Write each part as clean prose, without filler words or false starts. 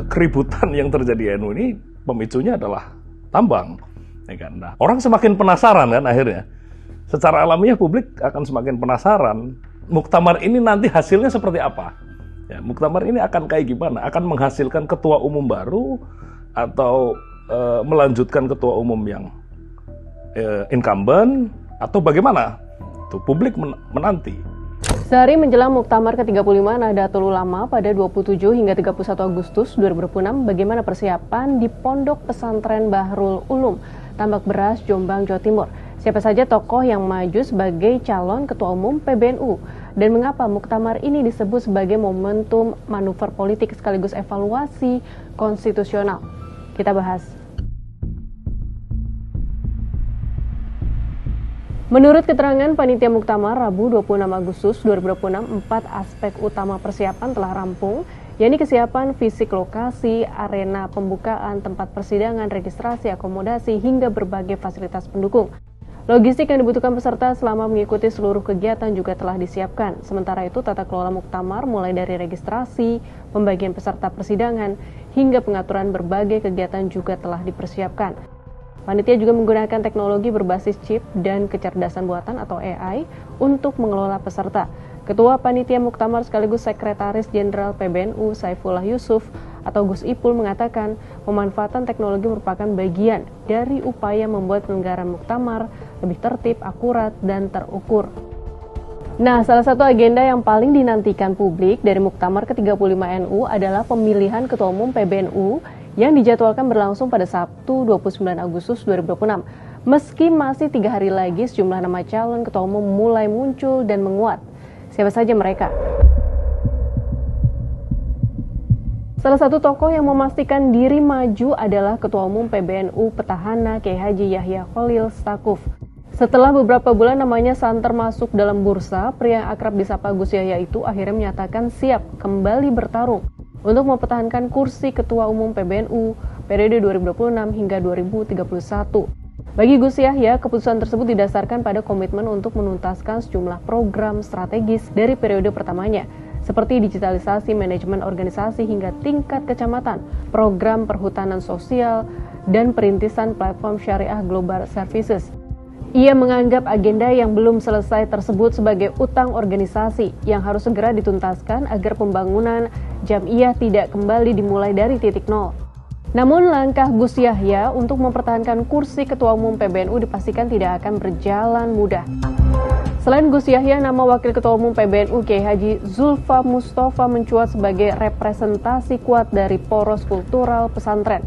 keributan yang terjadi NU ini pemicunya adalah tambang. Ya kan? Nah, orang semakin penasaran kan akhirnya. Secara alamiah publik akan semakin penasaran. Muktamar ini nanti hasilnya seperti apa? Ya, muktamar ini akan kayak gimana? Akan menghasilkan ketua umum baru atau melanjutkan ketua umum yang incumbent atau bagaimana? Tuh, publik menanti. Sehari menjelang Muktamar ke-35 Nahdlatul Ulama pada 27 hingga 31 Agustus 2026, bagaimana persiapan di Pondok Pesantren Bahrul Ulum, Tambak Beras, Jombang, Jawa Timur? Siapa saja tokoh yang maju sebagai calon Ketua Umum PBNU? Dan mengapa Muktamar ini disebut sebagai momentum manuver politik sekaligus evaluasi konstitusional? Kita bahas. Menurut keterangan Panitia Muktamar Rabu 26 Agustus 2026, 4 aspek utama persiapan telah rampung, yakni kesiapan fisik lokasi, arena pembukaan, tempat persidangan, registrasi, akomodasi, hingga berbagai fasilitas pendukung. Logistik yang dibutuhkan peserta selama mengikuti seluruh kegiatan juga telah disiapkan. Sementara itu, tata kelola Muktamar mulai dari registrasi, pembagian peserta persidangan, hingga pengaturan berbagai kegiatan juga telah dipersiapkan. Panitia juga menggunakan teknologi berbasis chip dan kecerdasan buatan atau AI untuk mengelola peserta. Ketua Panitia Muktamar sekaligus Sekretaris Jenderal PBNU Saifullah Yusuf atau Gus Ipul mengatakan pemanfaatan teknologi merupakan bagian dari upaya membuat penyelenggaraan Muktamar lebih tertib, akurat, dan terukur. Nah, salah satu agenda yang paling dinantikan publik dari Muktamar ke-35 NU adalah pemilihan Ketua Umum PBNU yang dijadwalkan berlangsung pada Sabtu 29 Agustus 2026. Meski masih 3 hari lagi, sejumlah nama calon Ketua Umum mulai muncul dan menguat. Siapa saja mereka? Salah satu tokoh yang memastikan diri maju adalah Ketua Umum PBNU Petahana Kiai Haji Yahya Khalil Stakuf. Setelah beberapa bulan namanya santer masuk dalam bursa, pria yang akrab disapa Gus Yahya itu akhirnya menyatakan siap kembali bertarung untuk mempertahankan kursi Ketua Umum PBNU periode 2026 hingga 2031. Bagi Gus Yahya, keputusan tersebut didasarkan pada komitmen untuk menuntaskan sejumlah program strategis dari periode pertamanya, seperti digitalisasi manajemen organisasi hingga tingkat kecamatan, program perhutanan sosial, dan perintisan platform syariah global services. Ia menganggap agenda yang belum selesai tersebut sebagai utang organisasi yang harus segera dituntaskan agar pembangunan Jam'iyah tidak kembali dimulai dari titik nol. Namun langkah Gus Yahya untuk mempertahankan kursi Ketua Umum PBNU dipastikan tidak akan berjalan mudah. Selain Gus Yahya, nama Wakil Ketua Umum PBNU Kiai Haji Zulfa Mustafa mencuat sebagai representasi kuat dari poros kultural pesantren.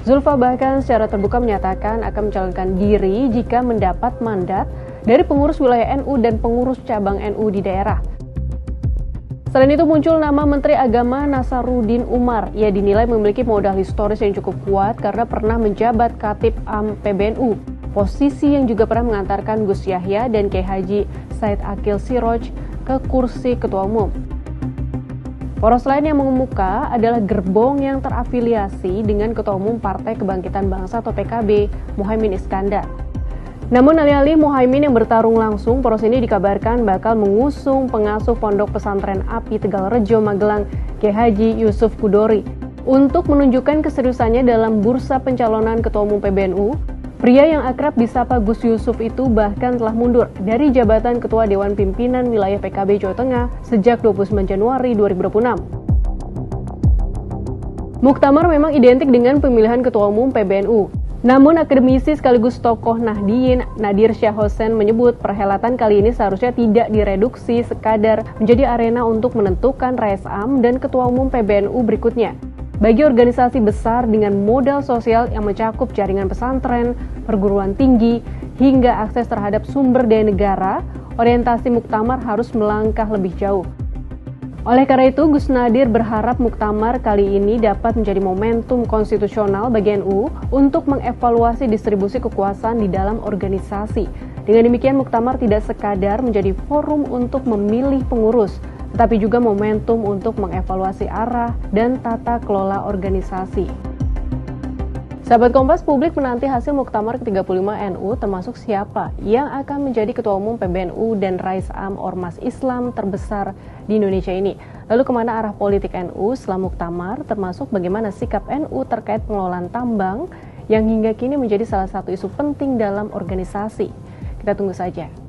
Zulfa bahkan secara terbuka menyatakan akan mencalonkan diri jika mendapat mandat dari pengurus wilayah NU dan pengurus cabang NU di daerah. Selain itu muncul nama Menteri Agama Nasaruddin Umar. Ia dinilai memiliki modal historis yang cukup kuat karena pernah menjabat Khatib Am PBNU. Posisi yang juga pernah mengantarkan Gus Yahya dan Kiai Haji Said Akil Siroj ke kursi Ketua Umum. Poros lain yang mengemuka adalah gerbong yang terafiliasi dengan Ketua Umum Partai Kebangkitan Bangsa atau PKB, Muhaimin Iskandar. Namun alih-alih Muhaimin yang bertarung langsung, poros ini dikabarkan bakal mengusung pengasuh Pondok Pesantren Api Tegalrejo Magelang, Kiai Haji Yusuf Kudori. Untuk menunjukkan keseriusannya dalam bursa pencalonan Ketua Umum PBNU, pria yang akrab disapa Gus Yusuf itu bahkan telah mundur dari jabatan Ketua Dewan Pimpinan Wilayah PKB Jawa Tengah sejak 29 Januari 2026. Muktamar memang identik dengan pemilihan Ketua Umum PBNU. Namun akademisi sekaligus tokoh Nahdien Nadir Syah Hosen menyebut perhelatan kali ini seharusnya tidak direduksi sekadar menjadi arena untuk menentukan Rais Am dan Ketua Umum PBNU berikutnya. Bagi organisasi besar dengan modal sosial yang mencakup jaringan pesantren, perguruan tinggi, hingga akses terhadap sumber daya negara, orientasi Muktamar harus melangkah lebih jauh. Oleh karena itu, Gus Nadir berharap Muktamar kali ini dapat menjadi momentum konstitusional bagi NU untuk mengevaluasi distribusi kekuasaan di dalam organisasi. Dengan demikian, Muktamar tidak sekadar menjadi forum untuk memilih pengurus, tetapi juga momentum untuk mengevaluasi arah dan tata kelola organisasi. Sahabat Kompas, publik menanti hasil Muktamar ke-35 NU termasuk siapa yang akan menjadi Ketua Umum PBNU dan Rais Am Ormas Islam terbesar di Indonesia ini. Lalu kemana arah politik NU setelah muktamar, termasuk bagaimana sikap NU terkait pengelolaan tambang yang hingga kini menjadi salah satu isu penting dalam organisasi. Kita tunggu saja.